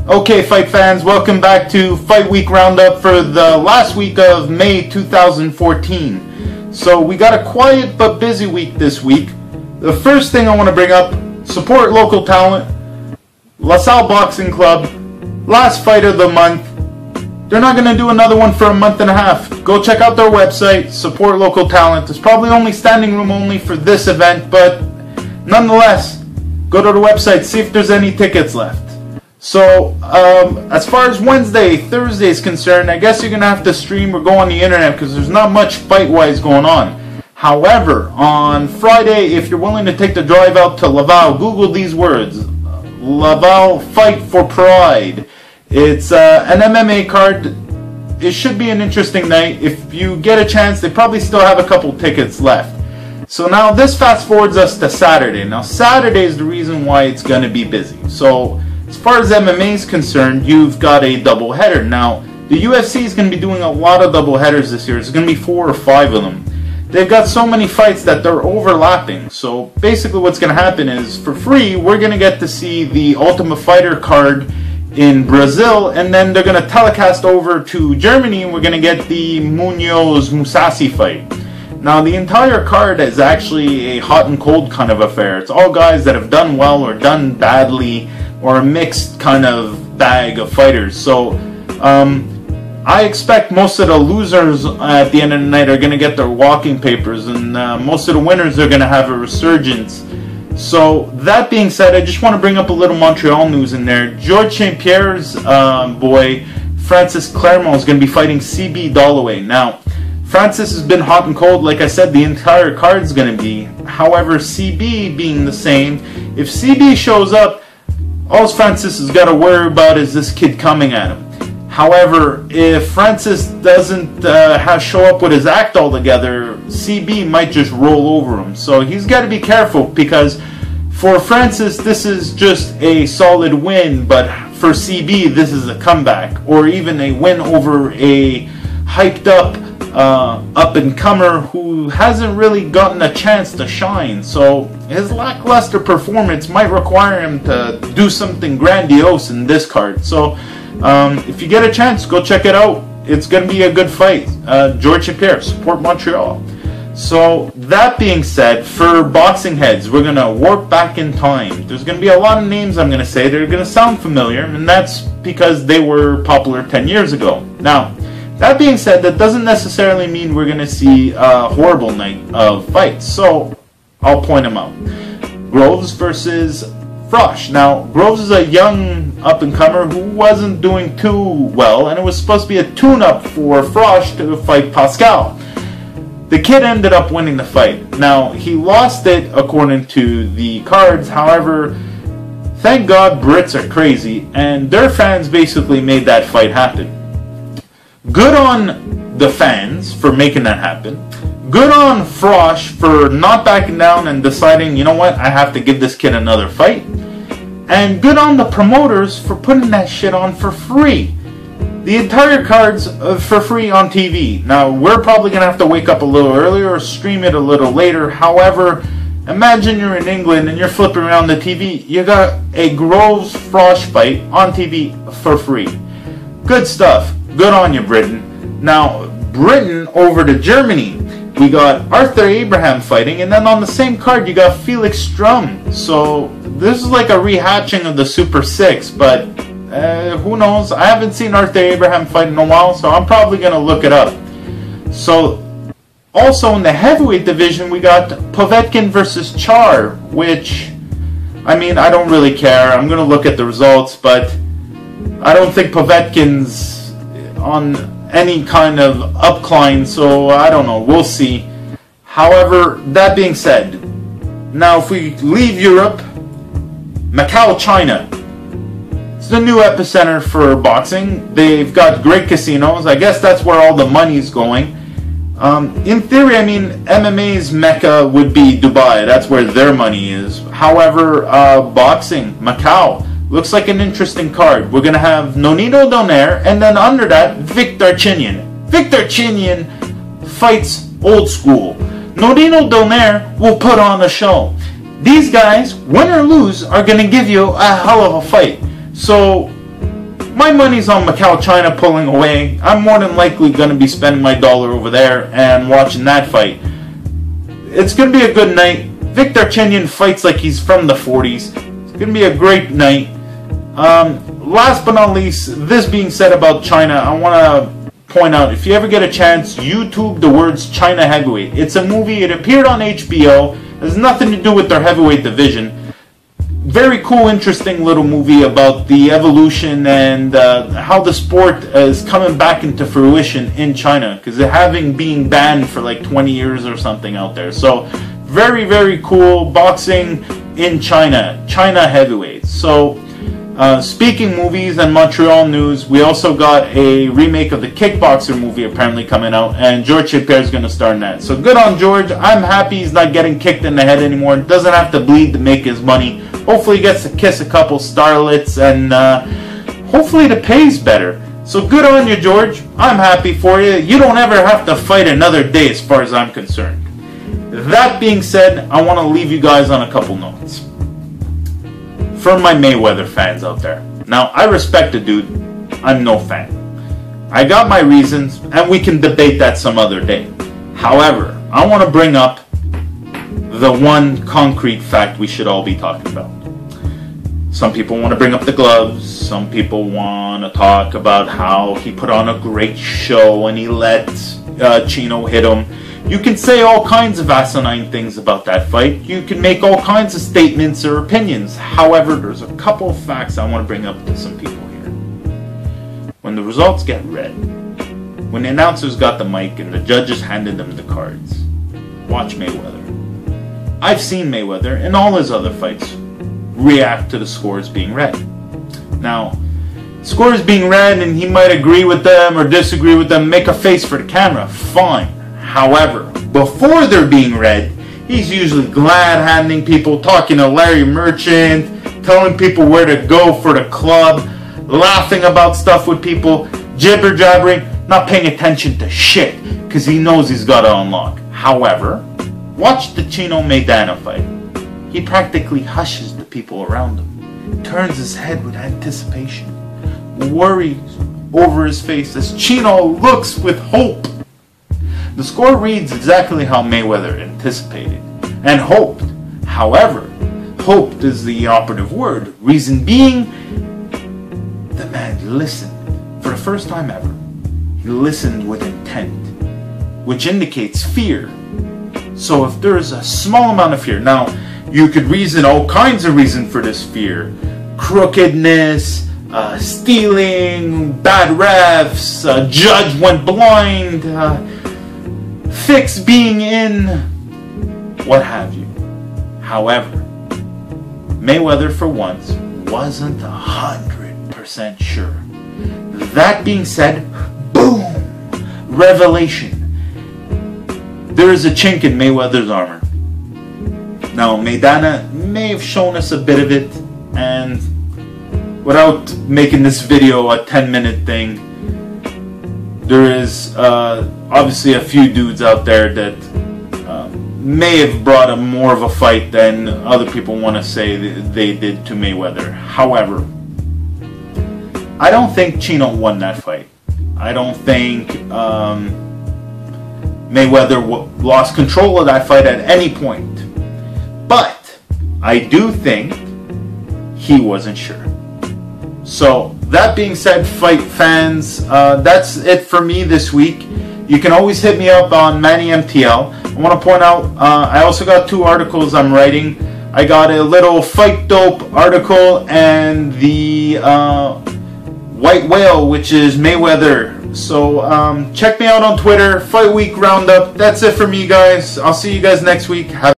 Okay, fight fans, welcome back to Fight Week Roundup for the last week of May 2014. So we got a quiet but busy week this week. The first thing I want to bring up, support local talent. LaSalle Boxing Club, last fight of the month. They're not going to do another one for a month and a half. Go check out their website, support local talent. There's probably only standing room only for this event, but nonetheless, go to the website, see if there's any tickets left. So, as far as Wednesday, Thursday is concerned, I guess you're going to have to stream or go on the internet because there's not much fight-wise going on. However, on Friday, if you're willing to take the drive out to Laval, Google these words. Laval Fight for Pride. It's an MMA card. It should be an interesting night. If you get a chance, they probably still have a couple tickets left. So now this fast forwards us to Saturday. Now Saturday is the reason why it's going to be busy. So as far as MMA is concerned, you've got a double header. Now the UFC is going to be doing a lot of double headers this year. It's going to be 4 or 5 of them. They've got so many fights that they're overlapping. So basically what's going to happen is, for free, we're going to get to see the Ultimate Fighter card in Brazil, and then they're going to telecast over to Germany, and we're going to get the Munoz-Musashi fight. Now, the entire card is actually a hot and cold kind of affair. It's all guys that have done well or done badly, or a mixed kind of bag of fighters. So, I expect most of the losers at the end of the night are going to get their walking papers, and most of the winners are going to have a resurgence. So, that being said, I just want to bring up a little Montreal news in there. Georges St. Pierre's boy, Francis Clermont, is going to be fighting CB Dalloway. Now, Francis has been hot and cold. Like I said, the entire card is going to be. However, CB being the same, if CB shows up, all Francis has got to worry about is this kid coming at him. However, if Francis doesn't show up with his act all together, CB might just roll over him. So he's got to be careful, because for Francis, this is just a solid win, but for CB, this is a comeback, or even a win over a hyped up-and-comer who hasn't really gotten a chance to shine. So his lackluster performance might require him to do something grandiose in this card. So if you get a chance, go check it out. It's going to be a good fight. Georges St. Pierre, support Montreal. So that being said, for boxing heads, we're going to warp back in time. There's going to be a lot of names I'm going to say that are going to sound familiar, and that's because they were popular 10 years ago. Now, that being said, that doesn't necessarily mean we're going to see a horrible night of fights. So I'll point them out. Groves versus Frosch. Now, Groves is a young up-and-comer who wasn't doing too well, and it was supposed to be a tune-up for Frosch to fight Pascal. The kid ended up winning the fight. Now, he lost it according to the cards. However, thank God Brits are crazy, and their fans basically made that fight happen. Good on the fans for making that happen. Good on Frosch for not backing down and deciding, you know what, I have to give this kid another fight. And good on the promoters for putting that shit on for free. The entire card's for free on TV. Now, we're probably going to have to wake up a little earlier or stream it a little later. However, imagine you're in England and you're flipping around the TV. You got a Groves Frosch fight on TV for free. Good stuff. Good on you, Britain. Now, Britain over to Germany. We got Arthur Abraham fighting, and then on the same card you got Felix Strum. So this is like a rehatching of the Super 6, but who knows? I haven't seen Arthur Abraham fight in a while, so I'm probably going to look it up. So also in the heavyweight division, we got Povetkin versus Char, which, I mean, I don't really care. I'm going to look at the results, but I don't think Povetkin's on any kind of upcline, so I don't know, we'll see. However, that being said, now if we leave Europe, Macau, China. It's the new epicenter for boxing. They've got great casinos. I guess that's where all the money's going. In theory, I mean, MMA's mecca would be Dubai. That's where their money is. However, boxing, Macau, looks like an interesting card. We're going to have Nonito Donaire, and then under that, Victor Chinyan. Victor Chinyan fights old school. Nonito Donaire will put on a show. These guys, win or lose, are going to give you a hell of a fight. So my money's on Macau, China pulling away. I'm more than likely going to be spending my dollar over there and watching that fight. It's going to be a good night. Victor Chenyan fights like he's from the 40s. It's going to be a great night. Last but not least, this being said about China, I want to point out, if you ever get a chance, YouTube the words China Heavyweight. It's a movie. It appeared on HBO. It has nothing to do with their heavyweight division. Very cool, interesting little movie about the evolution and how the sport is coming back into fruition in China, because it having been banned for like 20 years or something out there. So very, very cool boxing in China, China Heavyweight. So speaking movies and Montreal news, we also got a remake of the Kickboxer movie apparently coming out, and George Chappelle is going to star in that. So good on George. I'm happy he's not getting kicked in the head anymore. Doesn't have to bleed to make his money. Hopefully he gets to kiss a couple starlets, and hopefully the pay's better. So good on you, George. I'm happy for you. You don't ever have to fight another day as far as I'm concerned. That being said, I want to leave you guys on a couple notes. For my Mayweather fans out there. Now, I respect the dude. I'm no fan. I got my reasons, and we can debate that some other day. However, I want to bring up the one concrete fact we should all be talking about. Some people want to bring up the gloves. Some people want to talk about how he put on a great show and he let Chino hit him. You can say all kinds of asinine things about that fight. You can make all kinds of statements or opinions. However, there's a couple of facts I want to bring up to some people here. When the results get read, when the announcers got the mic and the judges handed them the cards, watch Mayweather. I've seen Mayweather in all his other fights react to the scores being read. Now, scores being read and he might agree with them or disagree with them, make a face for the camera, fine. However, before they're being read, he's usually glad-handing people, talking to Larry Merchant, telling people where to go for the club, laughing about stuff with people, jibber-jabbering, not paying attention to shit, because he knows he's got to unlock. However, watch the Chino Maidana fight. He practically hushes the people around him, turns his head with anticipation, worries over his face as Chino looks with hope. The score reads exactly how Mayweather anticipated and hoped. However, hoped is the operative word. Reason being, the man listened for the first time ever. He listened with intent, which indicates fear. So if there is a small amount of fear, now you could reason all kinds of reason for this fear. Crookedness, stealing, bad refs, judge went blind, fix being in, what have you. However, Mayweather for once wasn't 100% sure. That being said, boom! Revelation. There is a chink in Mayweather's armor. Now, Maidana may have shown us a bit of it, and without making this video a 10-minute thing, there is obviously a few dudes out there that may have brought a more of a fight than other people want to say they did to Mayweather. However, I don't think Chino won that fight. I don't think Mayweather lost control of that fight at any point. But I do think he wasn't sure. So that being said, fight fans, that's it for me this week. You can always hit me up on Manny MTL. I want to point out, I also got 2 articles I'm writing. I got a little Fight Dope article and the White Whale, which is Mayweather. So check me out on Twitter, Fight Week Roundup. That's it for me, guys. I'll see you guys next week.